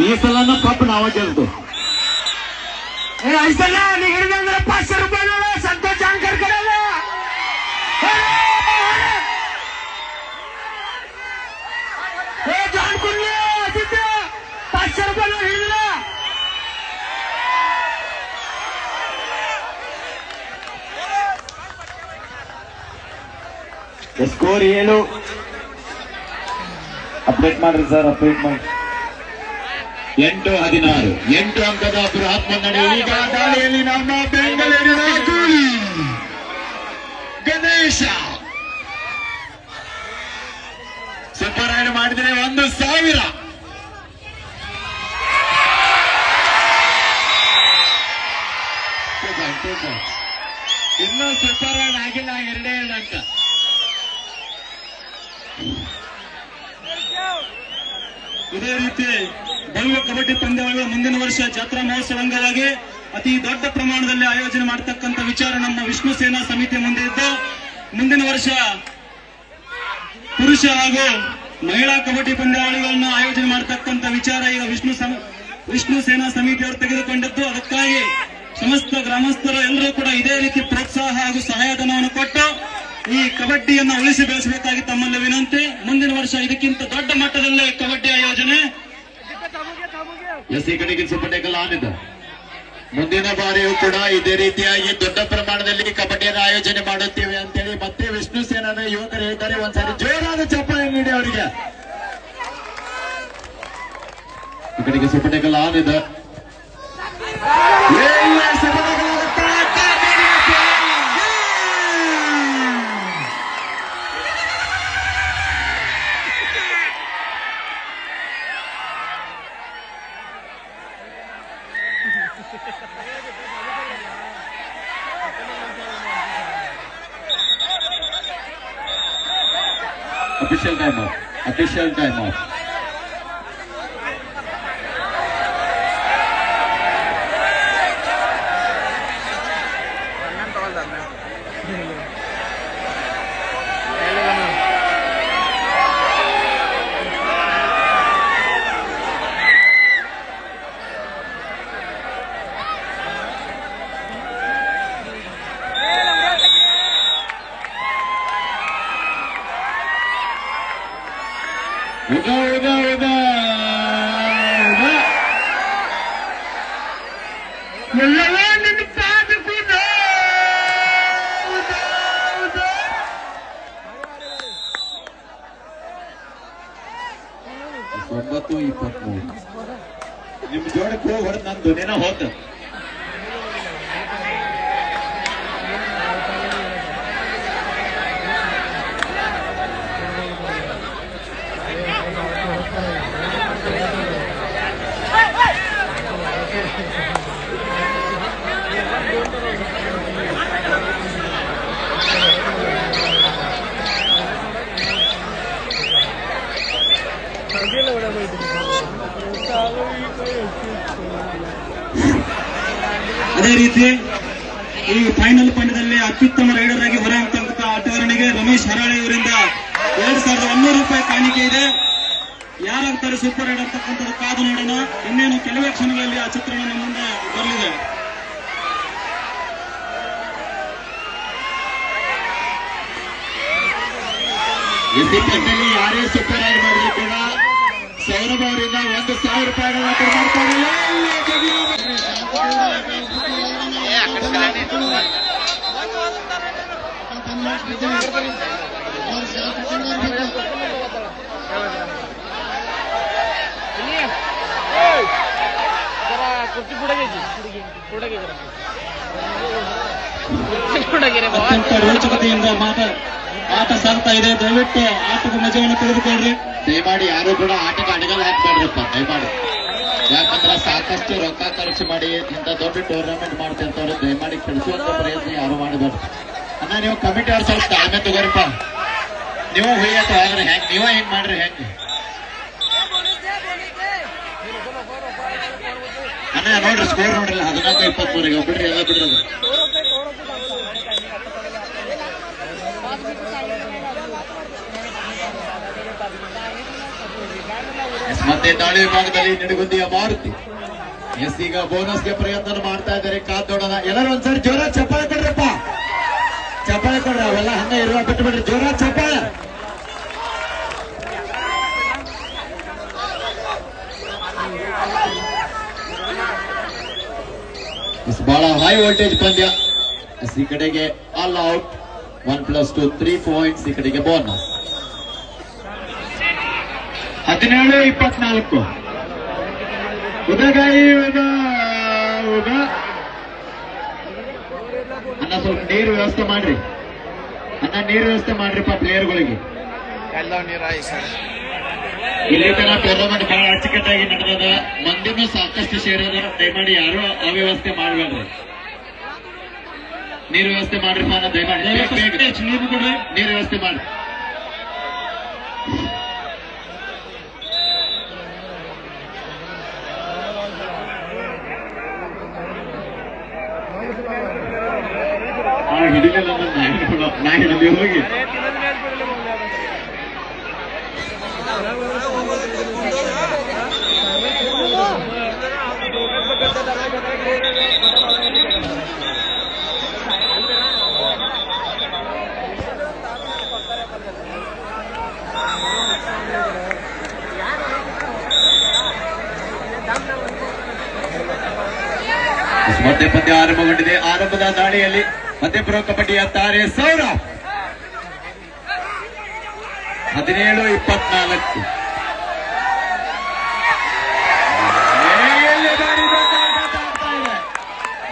ಈ ಸಲನ ಕಪ್ ನಾವ ಗೆಲ್ತು. ಈ ಸಲ ನೀ ಹಿಡಿದಂದ್ರೆ 500 ರೂಪಾಯಿ ಸಂತೋಷ್ ಜಾನ್ಕರ್ ಕಡೆಯಲ್ಲ. ಜಾನ್ ಕುರ್ಲಿ ಆದಿತ್ಯ 500 ರೂಪಾಯಿ ಹಿಡಿದಿಲ್ಲ. ಸ್ಕೋರ್ 7. ಅಪ್ಡೇಟ್ ಮಾಡ್ರಿ ಸರ್, ಅಪ್ಡೇಟ್ ಮಾಡಿ. 8-16 8 ಅಂಕದ ಬೃಹತ್ ಮುನ್ನಡೆ. ಈಗ ದಾಳಿಯಲ್ಲಿ ನಮ್ಮ ಬೆಂಗಳೂರಿನ ಗೂಳಿ ಗಣೇಶ ಸೂಪರ್ ರೈಡ್ ಮಾಡಿದ್ರೆ 1,000. ಇನ್ನೂ ಸೂಪರ್ ರೈಡ್ ಆಗಿಲ್ಲ, 2 ಅಂಕ. ಇದೇ ರೀತಿ ಭವ್ಯ ಕಬಡ್ಡಿ ಪಂದ್ಯಾವಳಿಗಳ ಮುಂದಿನ ವರ್ಷ ಜಾತ್ರಾ ಮಹೋತ್ಸವ ಅಂಗವಾಗಿ ಅತಿ ದೊಡ್ಡ ಪ್ರಮಾಣದಲ್ಲಿ ಆಯೋಜನೆ ಮಾಡತಕ್ಕಂಥ ವಿಚಾರ ನಮ್ಮ ವಿಷ್ಣು ಸೇನಾ ಸಮಿತಿಯ ಮುಂದೆ ಇದ್ದು, ಮುಂದಿನ ವರ್ಷ ಪುರುಷ ಹಾಗೂ ಮಹಿಳಾ ಕಬಡ್ಡಿ ಪಂದ್ಯಾವಳಿಗಳನ್ನು ಆಯೋಜನೆ ಮಾಡತಕ್ಕಂಥ ವಿಚಾರ ಈಗ ವಿಷ್ಣು ಸೇನಾ ಸಮಿತಿಯವರು ತೆಗೆದುಕೊಂಡಿದ್ದು, ಅದಕ್ಕಾಗಿ ಸಮಸ್ತ ಗ್ರಾಮಸ್ಥರು ಎಲ್ಲರೂ ಕೂಡ ಇದೇ ರೀತಿ ಪ್ರೋತ್ಸಾಹ ಹಾಗೂ ಸಹಾಯಧನವನ್ನು ಕೊಟ್ಟು ಈ ಕಬಡ್ಡಿಯನ್ನು ಉಳಿಸಿ ಬೆಳೆಸಬೇಕಾಗಿ ತಮ್ಮಲ್ಲಿ ವಿನಂತಿ. ಮುಂದಿನ ವರ್ಷ ಇದಕ್ಕಿಂತ ದೊಡ್ಡ ಮಟ್ಟದಲ್ಲೇ ಕಬಡ್ಡಿ ಆಯೋಜನೆ. ಎಸ್ ಈ ಕಡೆಗೆ ಸೂಪರ್ ಟೇಕಲ್ ಆನಿದ. ಮುಂದಿನ ಬಾರಿಯೂ ಕೂಡ ಇದೇ ರೀತಿಯಾಗಿ ದೊಡ್ಡ ಪ್ರಮಾಣದಲ್ಲಿ ಕಬಡ್ಡಿಯನ್ನು ಆಯೋಜನೆ ಮಾಡುತ್ತೇವೆ ಅಂತೇಳಿ ಮತ್ತೆ ವಿಷ್ಣು ಸೇನಾದ ಯುವಕರು ಹೇಳಿದ್ದಾರೆ. ಒಂದ್ಸಾರಿ ಜೋರಾದ ಚಪ್ಪಾಳೆ ನೀಡಿ ಅವರಿಗೆ. ಈ ಕಡೆಗೆ super Tekal ಆನಿದ. Official time off. Official time off. ಎಲ್ಲವೂ ನಿನ್ನ ಪಾದ ಕೂಡ 9-23 ನಿಮ್ ಜೋಡಕ್ಕೆ ಹೋಗಿ ಹೊಡೆದ್ ನನ್ ಧ್ವನಿನ ಹೋತ. ಅದೇ ರೀತಿ ಈ ಫೈನಲ್ ಪಂದ್ಯದಲ್ಲಿ ಅತ್ಯುತ್ತಮ ರೈಡರ್ ಆಗಿ ಹೊರಹೊಮ್ಮತಕ್ಕಂಥ ಆಟಗಾರನಿಗೆ ರಮೇಶ್ ಹರಾಳೆ ಇವರಿಂದ 2,100 ರೂಪಾಯಿ ಕಾಣಿಕೆ ಇದೆ. ಯಾರಾಗ್ತಾರೆ ಸೂಪರ್ ರೈಡರ್ ಅಂತಕ್ಕಂಥದ್ದು ಕಾದು ನೋಡೋಣ. ಇನ್ನೇನು ಕೆಲವೇ ಕ್ಷಣಗಳಲ್ಲಿ ಆ ಚಿತ್ರಣ ನಮ್ಮ ಮುಂದೆ ಬರಲಿದೆ. ಎಸ್ಸಿ ಪಂದ್ಯದಲ್ಲಿ ಯಾರೇ ಸೂಪರ್ ರೈಡ್ ಮಾಡಿದ್ರು ಕೂಡ ಸೌರಭ್ ಅವರಿಂದ 1,000 ರೂಪಾಯಿಗಳನ್ನ ಕೊಡ್ತಾರೆ. ಅತ್ಯಂತ ರೋಚಕತೆಯಿಂದ ಆಟ ಸಾಗ್ತಾ ಇದೆ. ದಯವಿಟ್ಟು ಆಟದ ಮಜವನ್ನು ತಿಳಿದುಕೊಳ್ಳ್ರಿ. ದಯಮಾಡಿ ಯಾರು ಕೂಡ ಆಟಕ್ಕೆ ಅಡಗಲ್ ಹಾಕ್ಬಾರ್ದಪ್ಪ ದಯಮಾಡಿ. ಯಾಕಂದ್ರೆ ಸಾಕಷ್ಟು ರೊಕ್ಕ ಖರ್ಚು ಮಾಡಿ ಇಂಥ ದೊಡ್ಡ ಟೂರ್ನಮೆಂಟ್ ಮಾಡ್ತಿರ್ತವ್ರು ದಯಮಾಡಿ ಕೆಡಿಸುವಂತ ಪ್ರಯತ್ನ ಯಾರು ಮಾಡಬಾರ್ದು. ಅಣ್ಣ ನೀವು ಕಮಿಟಿ ಅವ್ರು ಸ್ವಲ್ಪ ತಾಳ್ಮೆ ತಗೋರಿಪ್ಪ. ನೀವು ಹುಯ್ಯತ್ತ ಆದ್ರೆ ಹೆಂಗ್ ನೀವ ಹೆಂಗ್ ಮಾಡ್ರಿ ಹೆಂಗ್ ಅಣ್ಣ ನೋಡ್ರಿ ಸ್ಕೋರ್ ನೋಡ್ರಿ 14-23 ಬಿಡ್ರಿ ಎಲ್ಲ ಬಿಡ್ರಿ. ಮತ್ತೆ ದಾಳಿ ವಿಭಾಗದಲ್ಲಿ ನಿಡಗುಂದಿಯ ಮಾರುತಿ ಎಸ್ ಈಗ ಬೋನಸ್ಗೆ ಪ್ರಯತ್ನ ಮಾಡ್ತಾ ಇದ್ದಾರೆ. ಕಾದೋಡೋಣ. ಎಲ್ಲರೂ ಒಂದ್ಸರಿ ಜೋರ ಚಪ್ಪಾಳೆ ಕೊಡ್ರಪ್ಪ, ಚಪ್ಪಾಳೆ ಕೊಡ್ರಿ. ಅವೆಲ್ಲ ಹಂಗ ಇರುವ ಬಿಟ್ಟು ಬಿಡ್ರಿ, ಜೋರ ಚಪ್ಪಾಳೆ. ಬಹಳ ಹೈ ವೋಲ್ಟೇಜ್ ಪಂದ್ಯ. ಈ ಕಡೆಗೆ ಆಲ್ ಔಟ್ 1+2 3 ಪಾಯಿಂಟ್ಸ್. ಈ ಕಡೆಗೆ ಬೋನಸ್ 17-24. ಉದಗಾಯಿ ಅನ್ನ ಸ್ವಲ್ಪ ನೀರು ವ್ಯವಸ್ಥೆ ಮಾಡ್ರಿ, ನೀರು ವ್ಯವಸ್ಥೆ ಮಾಡ್ರಿಪ್ಪ ಪ್ಲೇಯರ್ಗಳಿಗೆ. ಇಲ್ಲಿ ತರ ಟೂರ್ನಮೆಂಟ್ ಬಹಳ ಅಚ್ಚುಕಟ್ಟಾಗಿ ನಡೆದ, ಮಂದಿನೂ ಸಾಕಷ್ಟು ಸೇರೋದ. ದಯಮಾಡಿ ಯಾರು ಅವ್ಯವಸ್ಥೆ ಮಾಡಬೇಡ್ರಿ, ನೀರು ವ್ಯವಸ್ಥೆ ಮಾಡ್ರಿಪ್ಪ ಅನ್ನೋ ದಯಮಾಡಿ ನೀರು ಕೊಡ್ರಿ, ನೀರು ವ್ಯವಸ್ಥೆ ಮಾಡ್ರಿ. ಹಿಡಿಲಿಲ್ಲ ನಾ ಹಿಡಿಲಿ ಹೋಗಿ. ಮತ್ತೆ ಪಂದ್ಯ ಆರಂಭಗೊಂಡಿದೆ. ಆರಂಭದ ದಾಳಿಯಲ್ಲಿ ಮಧ್ಯಪುರ ಕಬಡ್ಡಿಯ ತಾರೆ ಸೌರಭ್ 17-24.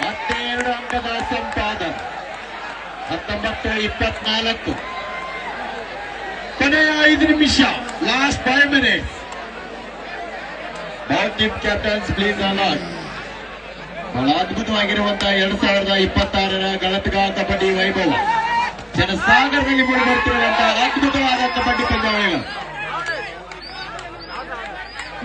ಮತ್ತೆ 2 ಅಂಕದ ಸಂಪಾದನೆ. 19-24. ಕೊನೆಯ 5 ನಿಮಿಷ, last 5 minutes. Ball team captains please allot. ಬಹಳ ಅದ್ಭುತವಾಗಿರುವಂತಹ 2026ರ ಗಳತ್ಗಾ ಕಬಡ್ಡಿ ವೈಭವ ಜನಸಾಗರದಲ್ಲಿ ಮೂಡಿಬರುತ್ತಿರುವಂತಹ ಅದ್ಭುತವಾದ ಕಬಡ್ಡಿ ಪಂದ್ಯಾವಳಿಗಳು.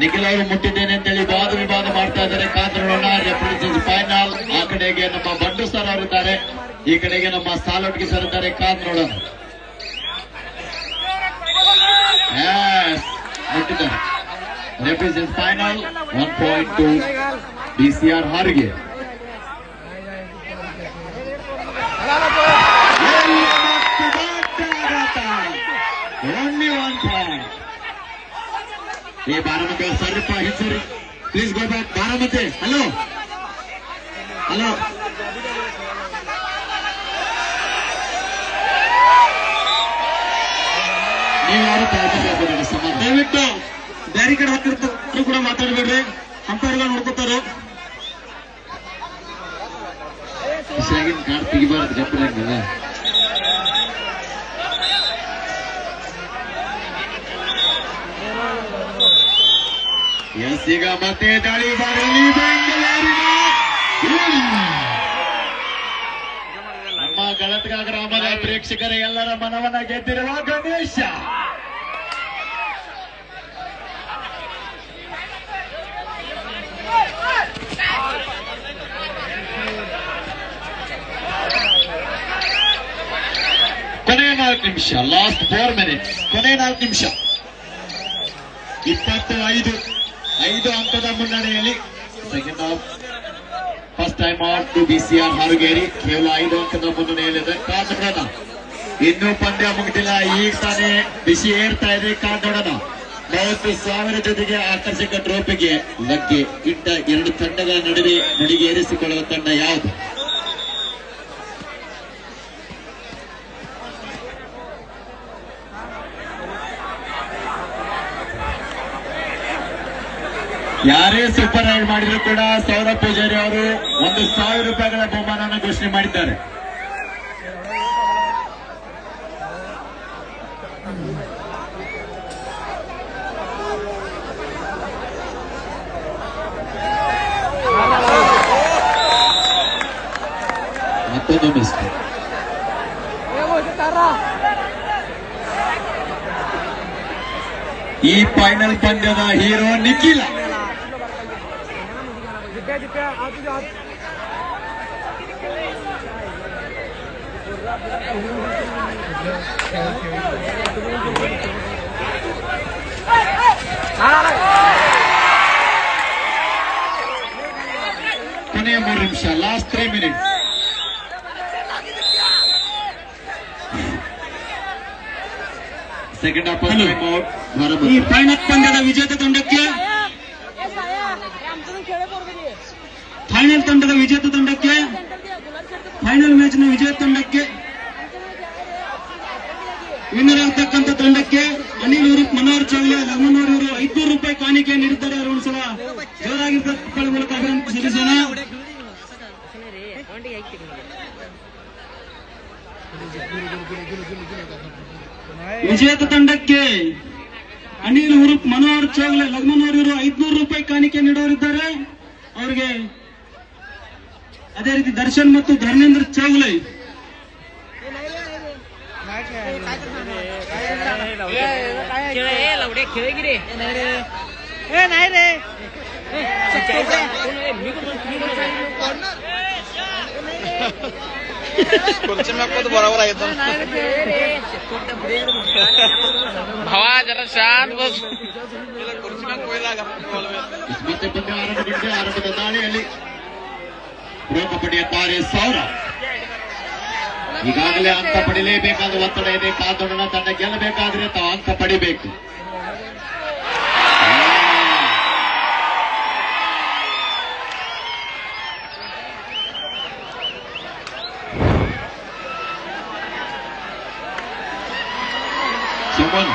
ನಿಖಿಲ್ ಅವರು ಮುಟ್ಟಿದ್ದೇನೆ ಅಂತೇಳಿ ವಾದ ವಿವಾದ ಮಾಡ್ತಾ ಇದ್ದಾರೆ. ಕಾದ್ರೋಣ ರೆಫ್ರಿಜರೇಷನ್ ಫೈನಲ್. ಆ ಕಡೆಗೆ ನಮ್ಮ ಬಂಡು ಸರ್ ಅವರಿದ್ದಾರೆ, ಈ ಕಡೆಗೆ ನಮ್ಮ ಸಾಲೋಟ್ಗಿ ಸರ್ ಇದ್ದಾರೆ. ಕಾದ್ರೋಣ ಮುಟ್ಟಿದ್ದಾರೆ. ರೆಫ್ರಿಜರೇಷನ್ ಫೈನಲ್ 1.2 BCR ಹಾರಿಗೆ. Only 1 point. Hey, Baramati, sorry, sorry. Please go back. Baramati, hello. Hello. ನೀವು ಯಾರು ಪ್ರಯತ್ನ ಸಮಾನ ದಯವಿಟ್ಟು ಬ್ಯಾರಿಕೇಡ್ ಹಾಕಿರ್ತಾರೆ ಕೂಡ ಮಾತಾಡಬೇಡ್ರಿ. ಅಂಪೈರ್ಗಳು ನೋಡ್ಕೋತಾರೆ. ಖುಷಿಯಾಗಿನ ಕಾರ್ಡ್ ತೆಗಿಬಾರ್ದು ಗಪ್ಪರಾಗಲ್ಲ. ಎಸ್ ಈಗ ಮತ್ತೆ ದಾಳಿ ಬಾರಲ್ಲಿ ನಮ್ಮ ಗಳತ್ಗಾ ಗ್ರಾಮದ ಪ್ರೇಕ್ಷಕರ ಎಲ್ಲರ ಮನವನ್ನ ಗೆದ್ದಿರುವ ಗಣೇಶ. ಕೊನೆಯ 4 ನಿಮಿಷ, ಲಾಸ್ಟ್ 4 ಮಿನಿಟ್ಸ್. ಕೊನೆಯ 4 ನಿಮಿಷ. 25 ಅಂಕದ ಮುನ್ನಡೆಯಲ್ಲಿ second half. First time out to BCR Harugeri. ಕೇವಲ 5 ಅಂಕದ ಮುನ್ನಡೆಯಲ್ಲಿದೆ. ಕಾದ್ ನೋಡೋಣ, ಇನ್ನೂ ಪಂದ್ಯ ಮುಗಿದಿಲ್ಲ. ಈಗ ತಾನೇ ಬಿಸಿ ಏರ್ತಾ ಇದೆ. ಕಾದ್ ನೋಡೋಣ. 30,000 ಜೊತೆಗೆ ಆಕರ್ಷಕ ಟ್ರೋಫಿಗೆ ಲಗ್ಗೆ ಇಟ್ಟ 2 ತಂಡಗಳ ನಡುವೆ ಮುಡಿಗೇರಿಸಿಕೊಳ್ಳುವ ತಂಡ ಯಾವುದು? ಯಾರೇ ಸೂಪರ್ ರೈಡ್ ಮಾಡಿದ್ರು ಕೂಡ ಸೌರಭ್ ಪೂಜಾರಿ ಅವರು 1,000 ರೂಪಾಯಿಗಳ ಬಹುಮಾನವನ್ನು ಘೋಷಣೆ ಮಾಡಿದ್ದಾರೆ. ಮತ್ತೊಂದು ಮಿಸ್ಟೇಕ್. ಈ ಫೈನಲ್ ಪಂದ್ಯದ ಹೀರೋ ನಿಖಿಲ. Ah! ಕೊನೆಯ 3 ನಿಮಿಷ, last 3 minutes. Second half time out. ಈ ಫೈನಲ್ ಪಂದ್ಯದ ವಿಜೇತ ತಂಡಕ್ಕೆ ಫೈನಲ್ ಮ್ಯಾಚ್ ನ ವಿಜೇತ ತಂಡಕ್ಕೆ ವಿನ್ನರ್ ಆಗ್ತಕ್ಕಂಥ ತಂಡಕ್ಕೆ ಅನಿಲ್ ಉರುಫ್ ಮನೋಹರ್ ಚೌಲೆ ಲಗ್ನೋರ್ ಇವರು 500 ರೂಪಾಯಿ ಕಾಣಿಕೆ ನೀಡಿದ್ದಾರೆ. ಅವರು ಒಂದ್ಸಲ ಜೋರಾಗಿರ್ತಕ್ಕಂಥ ಮೂಲಕ ಅಭಿನಂದನೆ ಸಲ್ಲಿಸೋಣ. ವಿಜೇತ ತಂಡಕ್ಕೆ ಅನಿಲ್ ಉರುಫ್ ಮನೋಹರ್ ಚೌಲೆ ಲಗ್ನೋರ್ ಇವರು 500 ರೂಪಾಯಿ ಕಾಣಿಕೆ ನೀಡೋರಿದ್ದಾರೆ. ಅವರಿಗೆ ಅದೇ ರೀತಿ ದರ್ಶನ್ ಮತ್ತು ಧರ್ಮೇಂದ್ರ ಚೌಲೆ बरोबर आहे भावा जरा शांत बस ಮತ್ತೆ ಪಂದ್ಯ ಆರಂಭಗೊಂಡಿದೆ. ಆರಂಭದ ದಾಳಿಯಲ್ಲಿ ಪ್ರೊ ಕಬಡ್ಡಿಯ ತಾರೆ 1000. ಈಗಾಗಲೇ ಅಂಕ ಪಡಿಲೇಬೇಕಾದ ಒತ್ತಡ ಇದೆ. ಕಾದೋಡನ ತಂಡ ಗೆಲ್ಲಬೇಕಾದ್ರೆ ತಾವು ಅಂಕ ಪಡಿಬೇಕು. ಸುಮನ್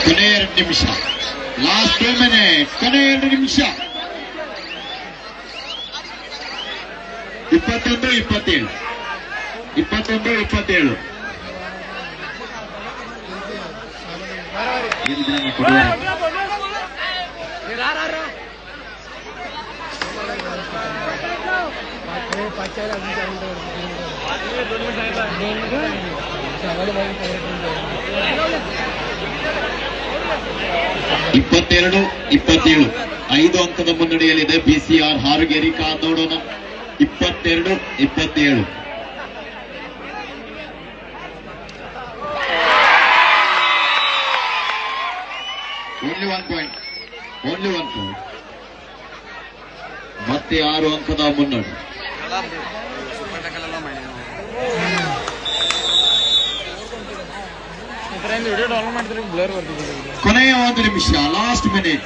ಕೊನೆಯ 2 ನಿಮಿಷ, ಲಾಸ್ಟ್ 2 ಮಿನಿಟ್. ಕೊನೆಯ 2 ನಿಮಿಷ. 21-27 21-27. ಇಪ್ಪತ್ತೆರಡು 27 5 ಅಂಕದ ಮುನ್ನಡೆಯಲ್ಲಿದೆ BCR ಹಾರುಗೇರಿ. ಕಾದೋಡೋಣ 22-27. Only 1 point. ಮತ್ತೆ 6 ಅಂಕದ ಮುನ್ನಡೆ. ಕೊನೆಯ 1 ನಿಮಿಷ, last minute.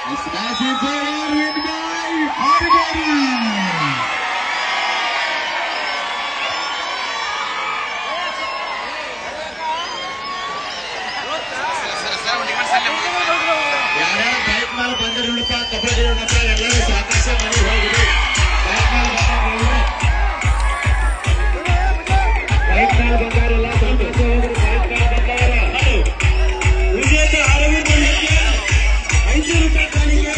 This match is over win by Harugeri. ಯಾರ್ಯಾರು ಬೈಕ್ ಮೇಲೆ ಬಂದಿರಲಿಪ್ಪ ಕಬಡ್ಡಿ ಎಲ್ಲರೂ ಸಾಕಷ್ಟು ಮನೆ ಹೋಗಿದೆ. ಬೈಕ್ ಮೇಲೆ ಬಂದವರೆಲ್ಲ ಸಾಕಷ್ಟು ಹೋಗಿ ಬೈಕ್ ಮೇಲೆ ಬಂದವರ ವಿಜೇತ ಅರವಿಂದ್ 500 ರೂಪಾಯಿ ಕಾಣಿಕೆ.